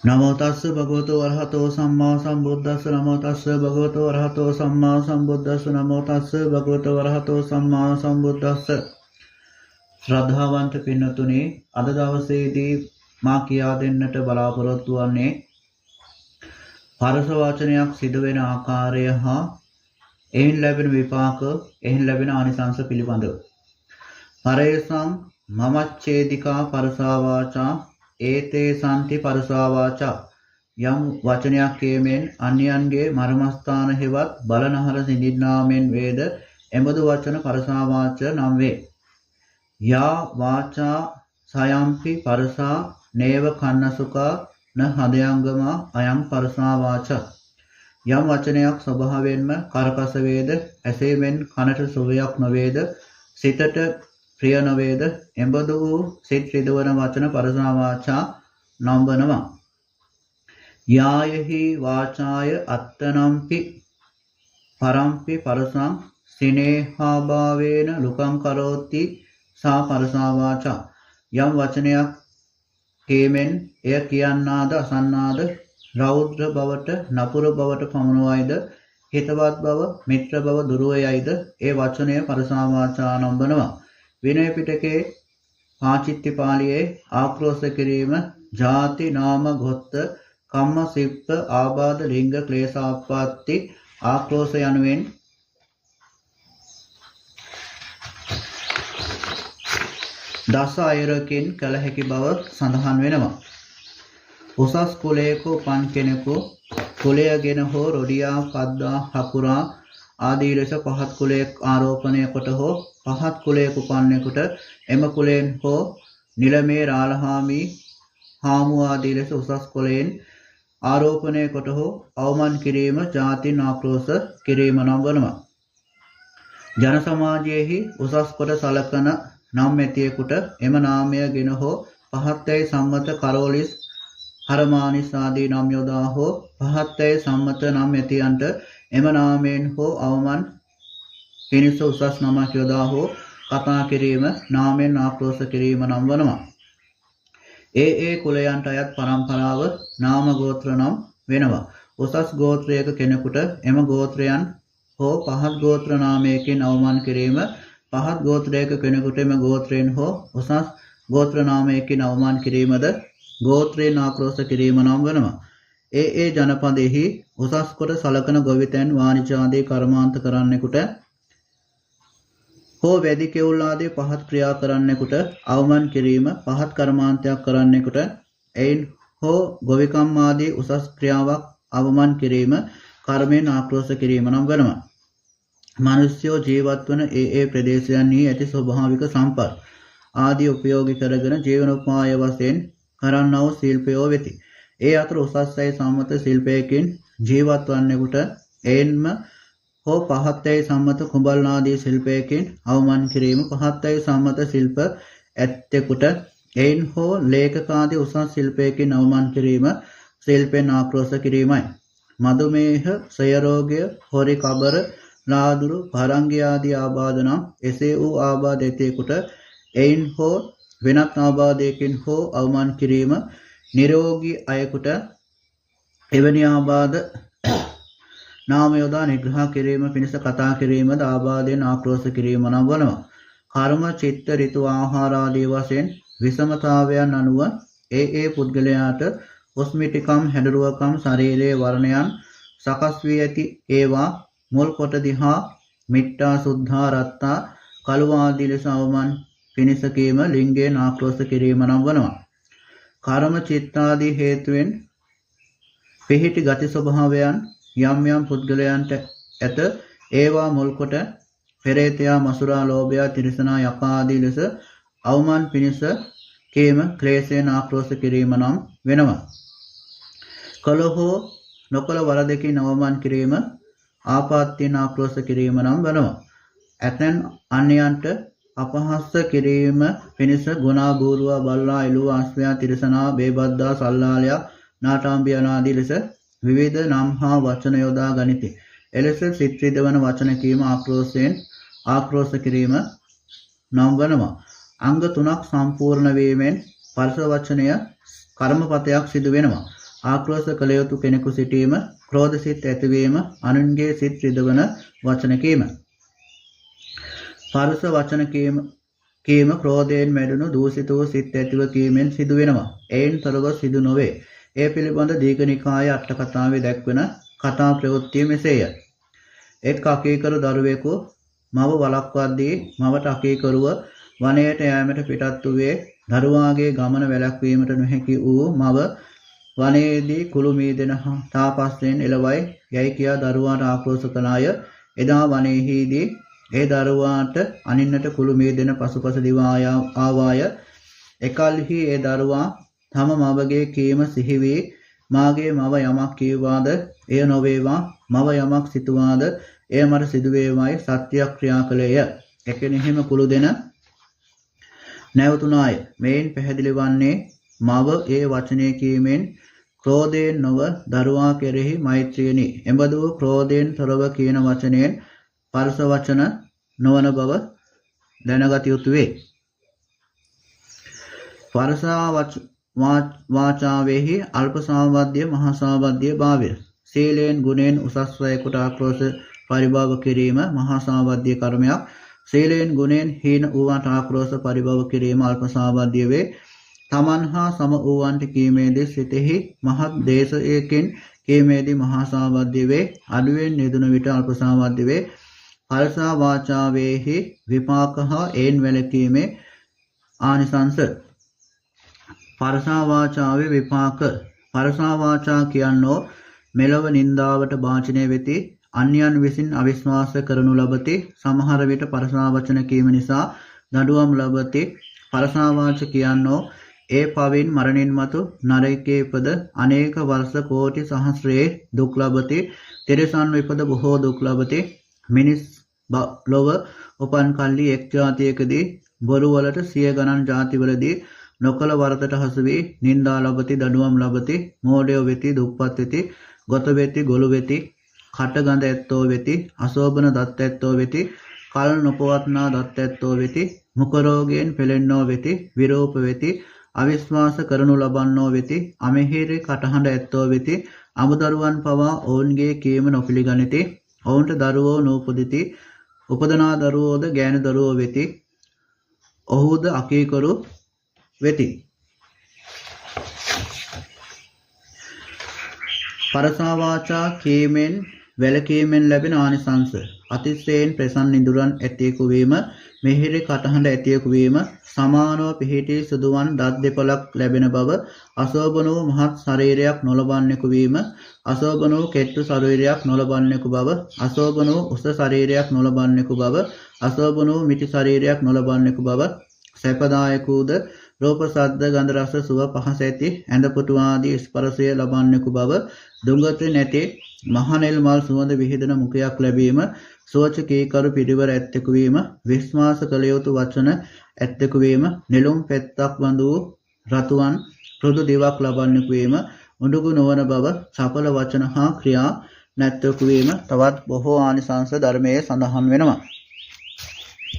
නමෝ තස්ස භගවතු වරහතෝ සම්මා සම්බුද්දස්ස නමෝ තස්ස භගවතු වරහතෝ සම්මා සම්බුද්දස්ස නමෝ තස්ස භගවතු වරහතෝ සම්මා සම්බුද්දස්ස. ශ්‍රද්ධාවන්ත පින්නතුනි, අද දවසේදී මා කියා දෙන්නට බලාපොරොත්තු වන්නේ පරස වචනයක් සිදු වෙන ආකාරය හා එයින් ලැබෙන විපාක, එයින් ලැබෙන ආනිසංස පිළිබඳව. පරේසං මමච්ඡේදිකා පරසා වාචා ඒතේ සම්ති පරසා වාචා. යම් වචනයක් කියමෙන් අන්‍යයන්ගේ මර්මස්ථාන හෙවත් බලනහර සිඳින්නාමෙන් වේද එබඳු වචන පරසා වාච නම් වේ. යා වාචා සයම්පි පරසා නේව කන්නසුකා න හදයංගමා අයං පරසා වාචා. යම් වචනයක් ස්වභාවයෙන්ම කරකස වේද ඇසීමෙන් කනට සුවයක් නොවේද සිතට ප්‍රිය නොවේද එබඳු වූ සිත් රිදවන වචන පරසා වාචා නම් වනවා. යායෙහි වාචාය අත්තනම්පි පරම්පි පරසං සිනේහාභාවේන ලුකං කරෝති සා පරසා වාචා. යම් වචනයක් කීමෙන් එය කියන්නාද අසන්නාද රෞද්‍ර බවට නපුර බවට පමුණුවයිද හිතවත් බව මිත්‍ර බව දුරවයයිද ඒ වචනය පරසා වාචා නම් වනවා. විනය පිටකේ පාචිත්ති පාළියේ ආක්‍රෝෂ කිරීම ජාති නාම ගොත්ත කම්ම සිප්ප ආබාධ ලිංග ක්ලේශාප්පත්ති ආක්‍රෝෂ යනුවෙන් දස අයරකින් කළ හැකි බව සඳහන් වෙනවා. උසස් කුලයක උපන් කෙනෙකු කුලයගෙන හෝ රොඩියා පද්දා හකුරා ආදී ලෙස පහත් කුලයක් ආරෝපණය කොට හෝ පහත් කුලයක උපන්නෙකුට එම කුලයෙන් හෝ නිලමේ රාලහාමි හාමු ආදී ලෙස උසස් කුලයෙන් ආරෝපණය කොට හෝ අවමන් කිරීම ජාතින් ආක්‍රෝෂ කිරීම නම් වනවා. ජන සමාජයේහි උසස් කොට සලකන නම් ඇතියෙකුට එම නාමය ගෙන හෝ පහත්යයි සම්මත කරෝලිස් හරමානිස් ආදී නම් යොදා හෝ පහත්යයි සම්මත නම් ඇතියන්ට එම නාමයෙන් හෝ අවමන් පිණිස උසස් නමක් යොදා හෝ කතා කිරීම නාමයෙන් ආක්‍රෝෂ කිරීම නම් වනවා. ඒ කුලයන්ට අයත් පරම්පරාව නාම ගෝත්‍ර නම් වෙනවා. උසස් ගෝත්‍රයක කෙනෙකුට එම ගෝත්‍රයන් හෝ පහත් ගෝත්‍ර නාමයකින් අවමන් කිරීම පහත් ගෝත්‍රයක කෙනෙකුට එම ගෝත්‍රයෙන් හෝ උසස් ගෝත්‍ර නාමයකින් අවමන් කිරීමද ගෝත්‍රයෙන් ආක්‍රෝෂ කිරීම නම් වනවා. ඒ ජනපදයෙහි උසස් කොට සලකන ගොවිතැන් වාණිජ්‍යාදී කර්මාන්ත කරන්නෙකුට හෝ වැදි කෙවුල් ආදී පහත් ක්‍රියා කරන්නෙකුට අවමන් කිරීම පහත් කර්මාන්තයක් කරන්නෙකුට එයින් හෝ ගොවිකම් ආදී උසස් ක්‍රියාවක් අවමන් කිරීම කර්මයෙන් ආක්‍රෝෂ කිරීම නම් වෙනවා. මිනිස්යෝ ජීවත් වන ඒ ප්‍රදේශයන්හි ඇති ස්වභාවික සම්පත් ආදී උපයෝගී කරගෙන ජීවනෝපාය වශයෙන් කරන්නා වූ ශිල්පයෝ වෙති. ඒ අතර උසස්යි සම්මත ශිල්පයකින් ජීවත් වන්නෙකුට එයින්ම හෝ පහත්යයි සම්මත කුඹල්නාදී ශිල්පයකින් අවමන් කිරීම පහත්යයි සම්මත ශිල්ප ඇත්තෙකුට එයින් හෝ ලේඛකාදී උසස් ශිල්පයකින් අවමන් කිරීම ශිල්පෙන් ආක්‍රෝෂ කිරීමයි. මදුමේහ, ක්ෂයරෝගය, හොරි කබර, ලාදුරු, පරංගි ආදී ආබාධ නම් එසේ වූ ආබාධ ඇතෙකුට එයින් හෝ වෙනත් ආබාධයකින් හෝ අවමන් කිරීම නිරෝගී අයෙකුට එවැනි ආබාධ නාම යොදා නිග්‍රහ කිරීම පිණිස කතා කිරීමද ආබාධයෙන් ආක්‍රෝෂ කිරීම නම් වනවා. කර්ම, චිත්ත, ඍතු, ආහාර ආදී වශයෙන් විෂමතාවයන් අනුව ඒ පුද්ගලයාට ඔස්මිටිකම්, හැඩරුවකම්, ශරීරයේ වර්ණයන් සකස් වී ඇති ඒවා මුල් කොට දිහා මිට්ටා, සුද්ධා, රත්තා, කළු ආදී ලෙස අවමන් පිණිස කීම ලිංගයෙන් ආක්‍රෝෂ කිරීම නම් වනවා. කර්ම, චිත්තාදී හේතුවෙන් පිහිටි ගති ස්වභාවයන් යම් යම් පුද්ගලයන්ට ඇත. ඒවා මුල් කොට පෙරේතයා, මසුරා, ලෝභයා, තිරිසනා, යකා ආදී ලෙස අවමන් පිණිස කීම ක්ලේශයෙන් ආක්‍රෝෂ කිරීම නම් වෙනවා. කලහෝ නොකල වරදකින් අවමන් කිරීම ආපාත්‍යයෙන් ආක්‍රෝෂ කිරීම නම් වෙනවා. ඇතැන් අන්‍යයන්ට අපහාස කිරීම පිණිස ගුණා, බූරුවා, බල්ලා, එළුවා, අශ්වයා, තිරිසනා, බේබද්දා, සල්ලාලයා, නාටාම්බිය ආදී ලෙස විවිධ නම් හා වචන යොදා ගනිති. එලෙස සිත් රිදවන වචන කීම ආක්‍රෝෂයෙන් ආක්‍රෝෂ කිරීම නම් වනවා. අංග 3ක් සම්පූර්ණ වීමෙන් පරස වචනය කර්මපතයක් සිදු වෙනවා. ආක්‍රෝෂ කළ යුතු කෙනෙකු සිටීම, ක්‍රෝධ සිත් ඇතිවීම, අනුන්ගේ සිත් රිදවන වචන කීම. පරුෂ වචන කීම ක්‍රෝධයෙන් මැඩුණු දූෂිත වූ සිත් ඇතිව කීමෙන් සිදු වෙනවා. එයින් තොරව සිදු නොවේ. ඒ පිළිබඳ දීඝනිකායේ අට කතාවේ දැක්වෙන කතා ප්‍රවෘත්තිය මෙසේය. එක් අකීකරු දරුවෙකු මව වළක්වද්දී මවට අකීකරුව වනයට යෑමට පිටත් වූයේ දරුවාගේ ගමන වැළැක්වීමට නොහැකි වූ මව වනයේදී කුළු මීදෙන තාපස්යෙන් එළවයි යයි කියා දරුවාට ආක්‍රෝෂ කළාය. එදා වනයේදී ඒ දරුවාට අනින්නට කුළු මීදෙන පසුපස දිවා ආවාය. එකල්හි ඒ දරුවා තම මවගේ කීම සිහි වී මාගේ මව යමක් කීවාද එය නොවේවා, මව යමක් සිතුවාද එය මට සිදු වේවායි සත්‍යක්‍රියා කළේය. එකෙනෙහිම කුළු දෙන නැවතුණාය. මෙයින් පැහැදිලි වන්නේ මව ඒ වචනය කීමෙන් ක්‍රෝධයෙන් නොව දරුවා කෙරෙහි මෛත්‍රියනි. එබඳු ක්‍රෝධයෙන් තොරව කියන වචනයෙන් පරුෂ වචන නොවන බව දැනගත යුතු වේ. පරුෂ වාචාවෙහි අල්ප සාවද්‍ය මහා සාවද්‍ය භාවය. සීලෙන් ගුණෙන් උසස් වයකට ආක්‍රෝෂ පරිභව කිරීම මහා සාවද්‍ය කර්මයක්. සීලෙන් ගුණෙන් හීන වූවට ආක්‍රෝෂ පරිභව කිරීම අල්ප සාවද්‍ය වේ. තමන් හා සම වූවන්ට කීමේදී සිතෙහි මහත් දේශයකින් කීමේදී මහා සාවද්‍ය වේ. අඩුවෙන් නිදුන විට අල්ප සාවද්‍ය වේ. පරුෂ වාචාවෙහි විපාක හා ඒන් වැළකීමේ ආනිසංස. පරුෂ වාචාවේ විපාක. පරුෂ වාචා කියනෝ මෙලොව නින්දාවට භාජනය වෙති, අන්‍යයන් විසින් අවිශ්වාස කරනු ලබති, සමහර විට පරුෂ වචන කීම නිසා දඬුවම් ලබති. පරුෂ වාච කියනෝ ඒ පවින් මරණින් මතු නරකයේ ඉපද අනේක වර්ෂ කෝටි සහස්‍රයේ දුක් ලබති. තිරිසන් විපද බොහෝ දුක් ලබති. මිනිස් ලොව උපන් කල්ලි එක් ජාතියකදී බොරු වලට සිය ගණන් ජාතිවලදී නොකල වරදට හසු වී නින්දා ලබති, දඬුවම් ලබති. මෝඩයෝ වෙති, දුප්පත් වෙති, ගොත වෙති, ගොළු වෙති, කටගඳ ඇත්තෝ වෙති, අශෝභන දත් ඇත්තෝ වෙති, කල් නොපවත්නා දත් ඇත්තෝ වෙති, මුඛ රෝගයෙන් පෙළෙන්නෝ වෙති, විරූප වෙති, අවිශ්වාස කරනු ලබන්නෝ වෙති, අමහිරි කටහඬ ඇත්තෝ වෙති, අමුදරුවන් පවා ඔවුන්ගේ කීම නොපිළිගනිති. ඔවුන්ට දරුවෝ නූපදිති, උපදනා දරුවෝද ගෑනු දරුවෝ වෙති. ඔහුද අකීකරු වෙති. පරුෂ වාචා කීමෙන් වැළකීමෙන් ලැබෙන ආනිසංස. අතිශයින් ප්‍රසන්න ඉඳුරන් ඇතියෙකු වීම, මිහිරි කටහඬ ඇතියෙකු වීම, සමානව පිහිටි සුදුවන් දත් දෙපළක් ලැබෙන බව, අශෝභන වූ මහත් ශරීරයක් නොලබන්නෙකු වීම, අශෝභන වූ කෙට්ටු ශරීරයක් නොලබන්නෙකු බව, අශෝභන වූ උස ශරීරයක් නොලබන්නෙකු බව, අශෝභන වූ මිටි ශරීරයක් නොලබන්නෙකු බව, සැපදායකූද රූප සද්ද ගන්ධ රස සුව පහස ඇති ඇඳ පුටු ආදී ස්පර්ශය ලබන්නෙකු බව, දුඟත නැති මහනෙල් මල් සුවඳ විහිදෙන මුඛයක් ලැබීම, සෝච කීකරු පිරිවර ඇත්තෙකු වීම, විශ්වාස කළ යුතු වචන ඇත්තෙකු වීම, නෙළුම් පෙත්තක් බඳු රතුවන් පෘදු දිවක් ලබන්නෙකු වීම, උඩුගු නොවන බව, චපල වචන හා ක්‍රියා නැත්තෙකු වීම, තවත් බොහෝ ආනිසංස ධර්මයේ සඳහන් වෙනවා.